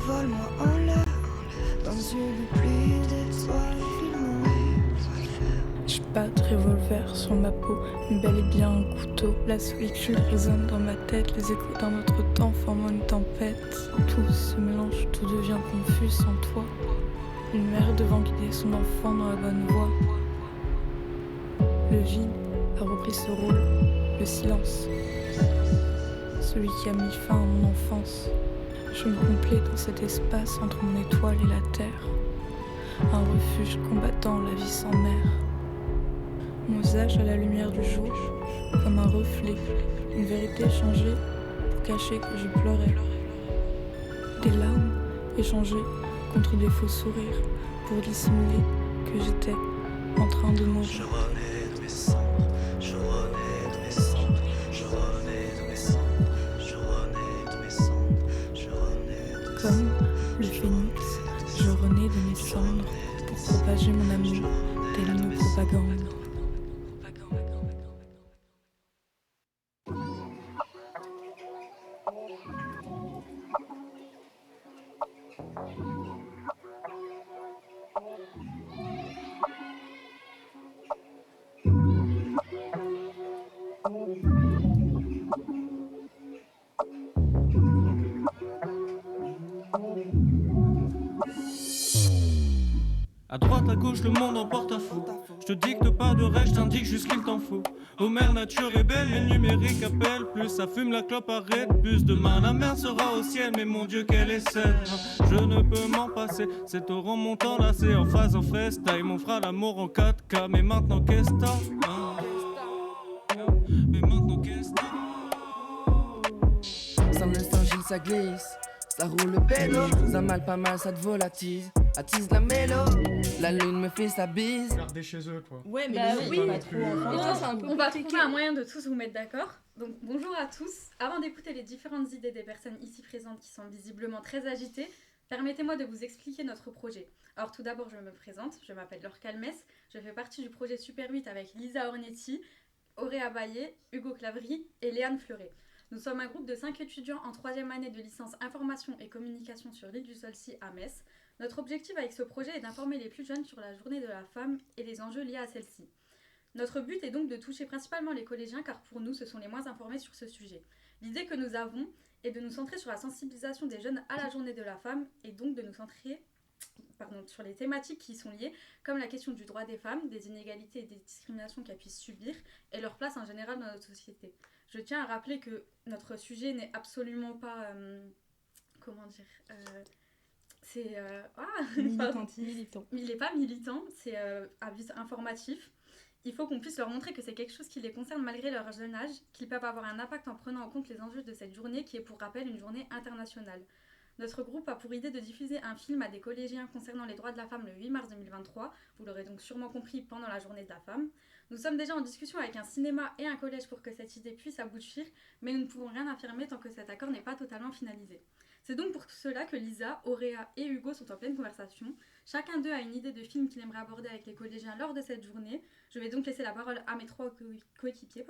envole-moi en l'air, dans une pluie d'étoiles, filme-moi. J'ai pas de revolver sur ma peau, mais bel et bien un couteau. La solitude résonne dans ma tête, les échos d'un autre temps forment une tempête. Tout se mélange, tout devient confus sans toi. Une mère devant guider son enfant dans la bonne voie. Le vide a repris ce rôle, le silence. Celui qui a mis fin à mon enfance. Je me complais dans cet espace entre mon étoile et la terre. Un refuge combattant la vie sans mère. Mon visage à la lumière du jour, comme un reflet, une vérité changée pour cacher que je pleurais. Des larmes échangées contre des faux sourires pour dissimuler que j'étais en train de mourir. Je renais de mes cendres, je renais de mes cendres, je renais de mes cendres, je renais de mes cendres, je renais de mes cendres. Comme le phénix, je renais de mes cendres pour propager mon amour, telle une propagande. À droite, à gauche, le monde en porte-à-faux. Je te dicte pas de rêve, je t'indique juste qu'il t'en faut. Oh mère nature est belle, mais numérique appelle. Plus ça fume, la clope arrête. Plus demain la mer sera au ciel, mais mon Dieu qu'elle est saine. Je ne peux m'en passer, c'est torrent montant là, c'est en phase, en festaille. On fera l'amour en 4K, mais maintenant qu'est-ce que t'as, mais maintenant qu'est-ce que t'as. Sans le Saint-Gilles ça glisse, ça roule le pédo. Ça mal pas mal, ça te volatise, attise la mélo. La lune me fait sa bise. Regardez chez eux quoi. Ouais, mais Bah nous, oui. on va trop Non, c'est un peu on va compliqué. trouver un moyen de tous vous mettre d'accord. Donc bonjour à tous. Avant d'écouter les différentes idées des personnes ici présentes qui sont visiblement très agitées, permettez-moi de vous expliquer notre projet. Alors tout d'abord, je me présente, je m'appelle Laure Calmes, je fais partie du projet Super 8 avec Lisa Ornetti, Auréa Baillet, Hugo Clavry et Léane Fleuret. Nous sommes un groupe de 5 étudiants en 3e année de licence Information et Communication sur l'île du Saulcy à Metz. Notre objectif avec ce projet est d'informer les plus jeunes sur la journée de la femme et les enjeux liés à celle-ci. Notre but est donc de toucher principalement les collégiens car pour nous, ce sont les moins informés sur ce sujet. L'idée que nous avons est de nous centrer sur la sensibilisation des jeunes à la journée de la femme et donc de nous centrer sur les thématiques qui y sont liées, comme la question du droit des femmes, des inégalités et des discriminations qu'elles puissent subir et leur place en général dans notre société. Je tiens à rappeler que notre sujet n'est absolument pas... Militant. Il n'est pas militant, c'est à but informatif. Il faut qu'on puisse leur montrer que c'est quelque chose qui les concerne malgré leur jeune âge, qu'ils peuvent avoir un impact en prenant en compte les enjeux de cette journée qui est pour rappel une journée internationale. Notre groupe a pour idée de diffuser un film à des collégiens concernant les droits de la femme le 8 mars 2023, vous l'aurez donc sûrement compris pendant la journée de la femme. Nous sommes déjà en discussion avec un cinéma et un collège pour que cette idée puisse aboutir, mais nous ne pouvons rien affirmer tant que cet accord n'est pas totalement finalisé. C'est donc pour cela que Lisa, Auréa et Hugo sont en pleine conversation. Chacun d'eux a une idée de film qu'il aimerait aborder avec les collégiens lors de cette journée. Je vais donc laisser la parole à mes 3 coéquipiers,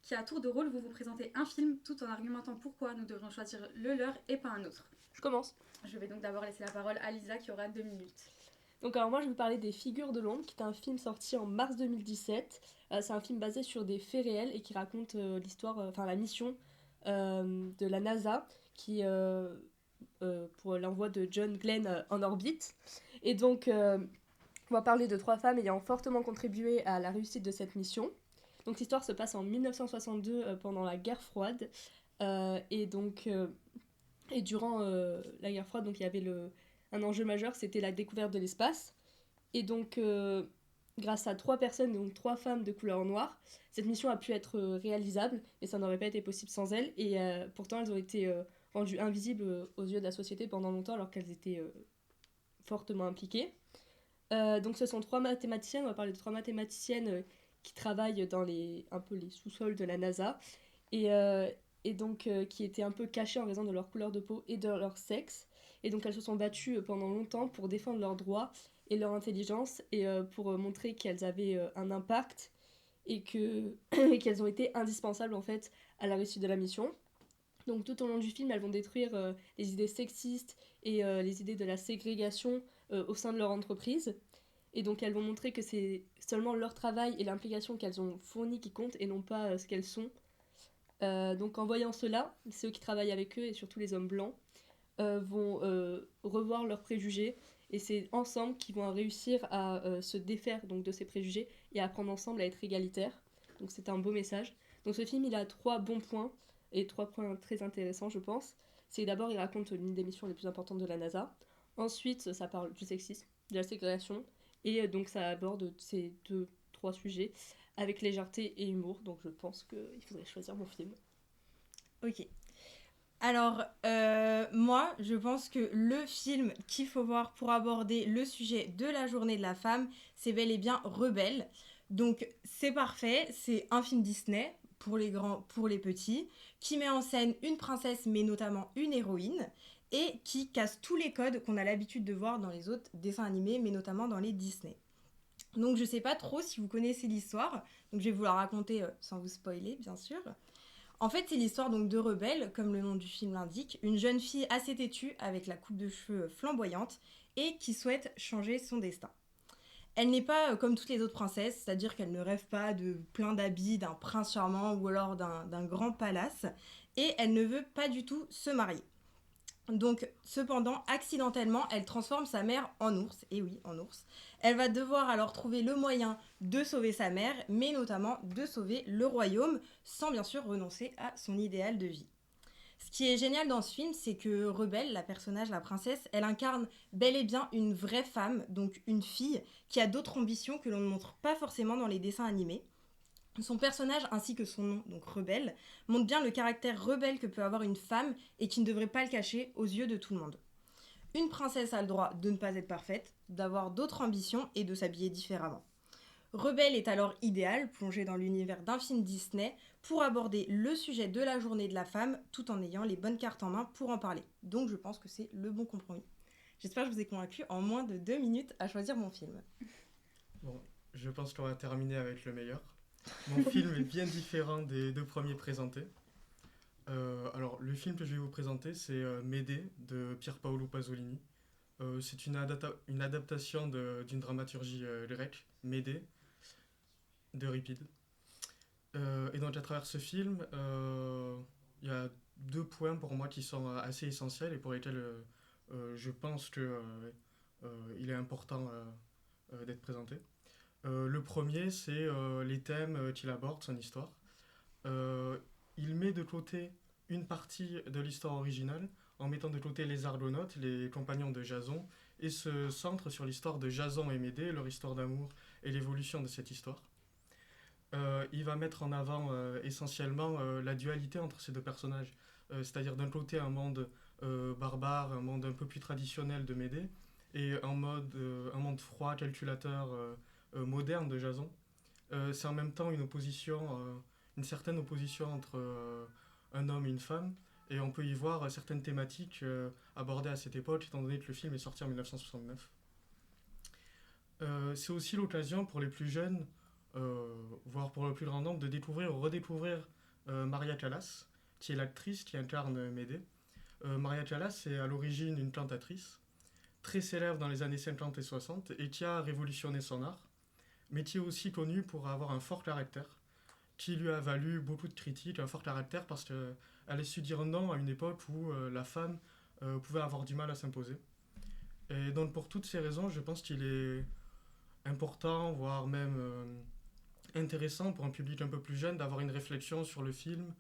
qui à tour de rôle vont vous présenter un film tout en argumentant pourquoi nous devrions choisir le leur et pas un autre. Je commence. Je vais donc d'abord laisser la parole à Lisa qui aura 2 minutes. Donc alors moi je vais vous parler des Figures de l'ombre, qui est un film sorti en mars 2017. C'est un film basé sur des faits réels et qui raconte la mission de la NASA qui pour l'envoi de John Glenn en orbite. Et donc on va parler de 3 femmes ayant fortement contribué à la réussite de cette mission. Donc l'histoire se passe en 1962 pendant la guerre froide et durant la guerre froide, donc il y avait un enjeu majeur, c'était la découverte de l'espace. Et donc, grâce à 3 personnes, donc 3 femmes de couleur noire, cette mission a pu être réalisable, et ça n'aurait pas été possible sans elles. Et pourtant, elles ont été rendues invisibles aux yeux de la société pendant longtemps, alors qu'elles étaient fortement impliquées. Donc, ce sont 3 mathématiciennes, on va parler de 3 mathématiciennes qui travaillent dans les sous-sols de la NASA, et donc qui étaient un peu cachées en raison de leur couleur de peau et de leur sexe. Et donc elles se sont battues pendant longtemps pour défendre leurs droits et leur intelligence et pour montrer qu'elles avaient un impact et qu'elles ont été indispensables en fait à la réussite de la mission. Donc tout au long du film, elles vont détruire les idées sexistes et les idées de la ségrégation au sein de leur entreprise. Et donc elles vont montrer que c'est seulement leur travail et l'implication qu'elles ont fournie qui comptent et non pas ce qu'elles sont. Donc en voyant cela, ceux qui travaillent avec eux et surtout les hommes blancs vont revoir leurs préjugés et c'est ensemble qu'ils vont réussir à se défaire donc, de ces préjugés et apprendre ensemble à être égalitaires. Donc c'est un beau message. Donc ce film il a 3 bons points et 3 points très intéressants je pense. C'est d'abord il raconte l'une des missions les plus importantes de la NASA. Ensuite ça parle du sexisme, de la ségrégation et donc ça aborde ces 2-3 sujets avec légèreté et humour. Donc je pense qu'il faudrait choisir mon film. Ok. Alors, moi, je pense que le film qu'il faut voir pour aborder le sujet de la journée de la femme, c'est bel et bien Rebelle. Donc, c'est parfait, c'est un film Disney, pour les grands, pour les petits, qui met en scène une princesse, mais notamment une héroïne, et qui casse tous les codes qu'on a l'habitude de voir dans les autres dessins animés, mais notamment dans les Disney. Donc, je sais pas trop si vous connaissez l'histoire, donc je vais vous la raconter sans vous spoiler, bien sûr. En fait, c'est l'histoire donc de Rebelle, comme le nom du film l'indique, une jeune fille assez têtue avec la coupe de cheveux flamboyante et qui souhaite changer son destin. Elle n'est pas comme toutes les autres princesses, c'est-à-dire qu'elle ne rêve pas de plein d'habits, d'un prince charmant ou alors d'un grand palace, et elle ne veut pas du tout se marier. Donc, cependant, accidentellement, elle transforme sa mère en ours, et oui, en ours. Elle va devoir alors trouver le moyen de sauver sa mère, mais notamment de sauver le royaume, sans bien sûr renoncer à son idéal de vie. Ce qui est génial dans ce film, c'est que Rebelle, la personnage, la princesse, elle incarne bel et bien une vraie femme, donc une fille, qui a d'autres ambitions que l'on ne montre pas forcément dans les dessins animés. Son personnage ainsi que son nom, donc Rebelle, montre bien le caractère rebelle que peut avoir une femme et qui ne devrait pas le cacher aux yeux de tout le monde. Une princesse a le droit de ne pas être parfaite, d'avoir d'autres ambitions et de s'habiller différemment. Rebelle est alors idéale, plongée dans l'univers d'un film Disney, pour aborder le sujet de la journée de la femme tout en ayant les bonnes cartes en main pour en parler. Donc je pense que c'est le bon compromis. J'espère que je vous ai convaincu en moins de 2 minutes à choisir mon film. Bon, je pense qu'on va terminer avec le meilleur. Mon film est bien différent des 2 premiers présentés. Alors, le film que je vais vous présenter, c'est Médée de Pier Paolo Pasolini. C'est une adaptation d'une dramaturgie grecque, Médée, d'Euripide. Et donc, à travers ce film, il y a 2 points pour moi qui sont assez essentiels et pour lesquels je pense qu'il est important d'être présenté. Le premier, c'est les thèmes qu'il aborde, son histoire. Il met de côté une partie de l'histoire originale en mettant de côté les Argonautes, les compagnons de Jason, et se centre sur l'histoire de Jason et Médée, leur histoire d'amour et l'évolution de cette histoire. Il va mettre en avant essentiellement la dualité entre ces 2 personnages, c'est-à-dire d'un côté un monde barbare, un monde un peu plus traditionnel de Médée, et un monde froid, calculateur, moderne de Jason. C'est en même temps une certaine opposition entre un homme et une femme, et on peut y voir certaines thématiques abordées à cette époque, étant donné que le film est sorti en 1969. C'est aussi l'occasion pour les plus jeunes, voire pour le plus grand nombre, de découvrir ou redécouvrir Maria Callas, qui est l'actrice qui incarne Médée. Maria Callas est à l'origine une cantatrice, très célèbre dans les années 50 et 60, et qui a révolutionné son art, mais qui est aussi connue pour avoir un fort caractère, qui lui a valu beaucoup de critiques, un fort caractère parce qu'elle a su dire non à une époque où la femme pouvait avoir du mal à s'imposer. Et donc pour toutes ces raisons, je pense qu'il est important, voire même intéressant pour un public un peu plus jeune d'avoir une réflexion sur le film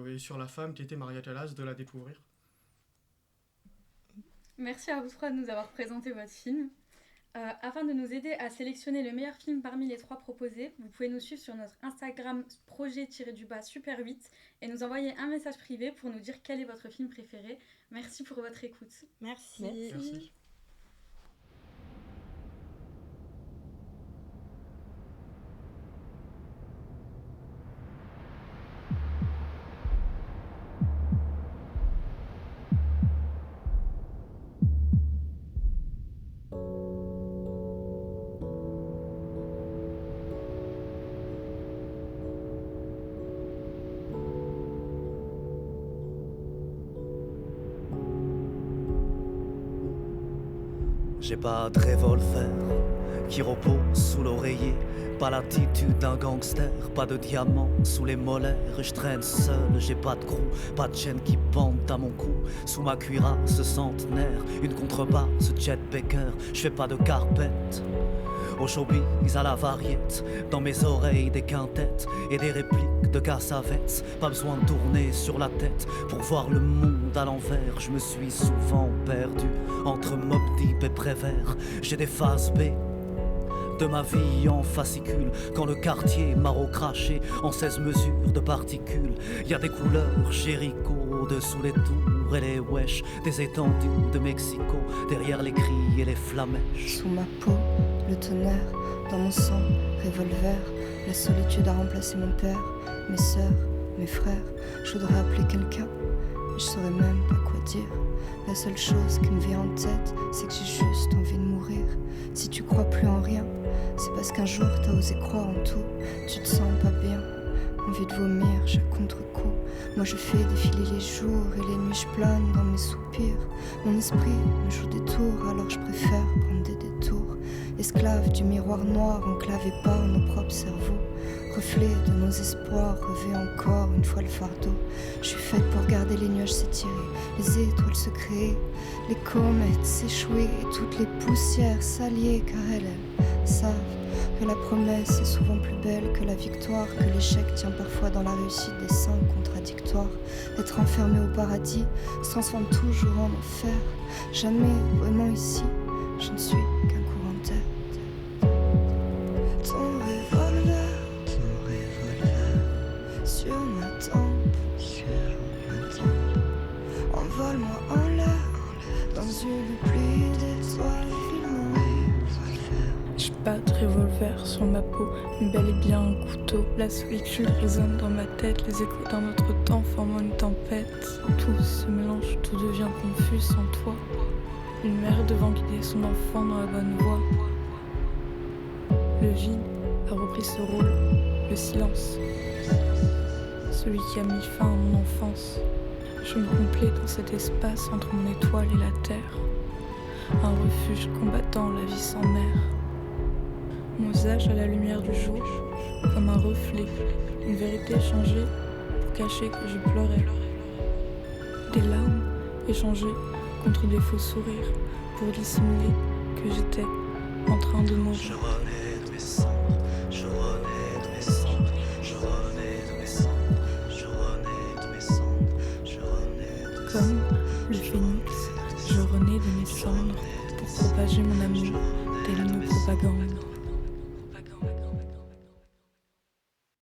et sur la femme qui était Maria Callas, de la découvrir. Merci à vous 3 de nous avoir présenté votre film. Afin de nous aider à sélectionner le meilleur film parmi les 3 proposés, vous pouvez nous suivre sur notre Instagram projet-super8 et nous envoyer un message privé pour nous dire quel est votre film préféré. Merci pour votre écoute. Merci. Merci. J'ai pas de revolver qui repose sous l'oreiller, pas l'attitude d'un gangster, pas de diamant sous les molaires. Je traîne seul, j'ai pas de crew, pas de chaîne qui pende à mon cou. Sous ma cuirasse centenaire, une contrebasse Chet Baker. Je fais pas de carpette, au showbiz à la variette, dans mes oreilles des quintettes et des répliques de Cassavetes. Pas besoin de tourner sur la tête pour voir le monde à l'envers. Je me suis souvent perdu entre Mobb Deep et Prévert. J'ai des phases B de ma vie en fascicule, quand le quartier m'a recraché en 16 mesures de particules. Y a des couleurs Jéricho dessous les tours et les wesh, des étendues de Mexico derrière les cris et les flamèches. Sous ma peau, le tonnerre, dans mon sang, revolver. La solitude a remplacé mon père, mes sœurs, mes frères. Je voudrais appeler quelqu'un, mais je saurais même pas quoi dire. La seule chose qui me vient en tête, c'est que j'ai juste envie de mourir. Si tu crois plus en rien, c'est parce qu'un jour t'as osé croire en tout. Tu te sens pas bien, envie de vomir chaque contre-coup. Moi je fais défiler les jours et les nuits je plane dans mes soupirs. Mon esprit me joue des tours, alors je préfère prendre des détours. Esclave du miroir noir enclavé par nos propres cerveaux. Reflet de nos espoirs, revêt encore une fois le fardeau. Je suis faite pour regarder les nuages s'étirer, les étoiles se créer, les comètes s'échouer et toutes les poussières s'allier, car elles savent que la promesse est souvent plus belle que la victoire, que l'échec tient parfois dans la réussite des cinq contradictoires. Être enfermé au paradis se transforme toujours en enfer. Jamais vraiment ici, je ne suis qu'un courant d'air. Ton revolver sur ma tempe, envole-moi en l'air dans une pluie d'étoiles filmées. J'ai pas de revolver sur ma peau, mais bel et bien un couteau. La solitude résonne dans ma tête, les échos d'un autre temps formant une tempête. Tout se mélange, tout devient confus sans toi. Une mère devant guider son enfant dans la bonne voie. Le vide a repris ce rôle, le silence. Celui qui a mis fin à mon enfance. Je me complais dans cet espace entre mon étoile et la terre. Un refuge combattant la vie sans mère. Mon visage à la lumière du jour, comme un reflet, une vérité changée pour cacher que je pleurais. Des larmes échangées contre des faux sourires pour dissimuler que j'étais en train de Je mourir. renais de mes cendres, je renais de mes cendres, je renais de mes cendres, je renais de mes cendres, je renais de mes Comme le phénix, je renais de mes cendres pour propager mon amour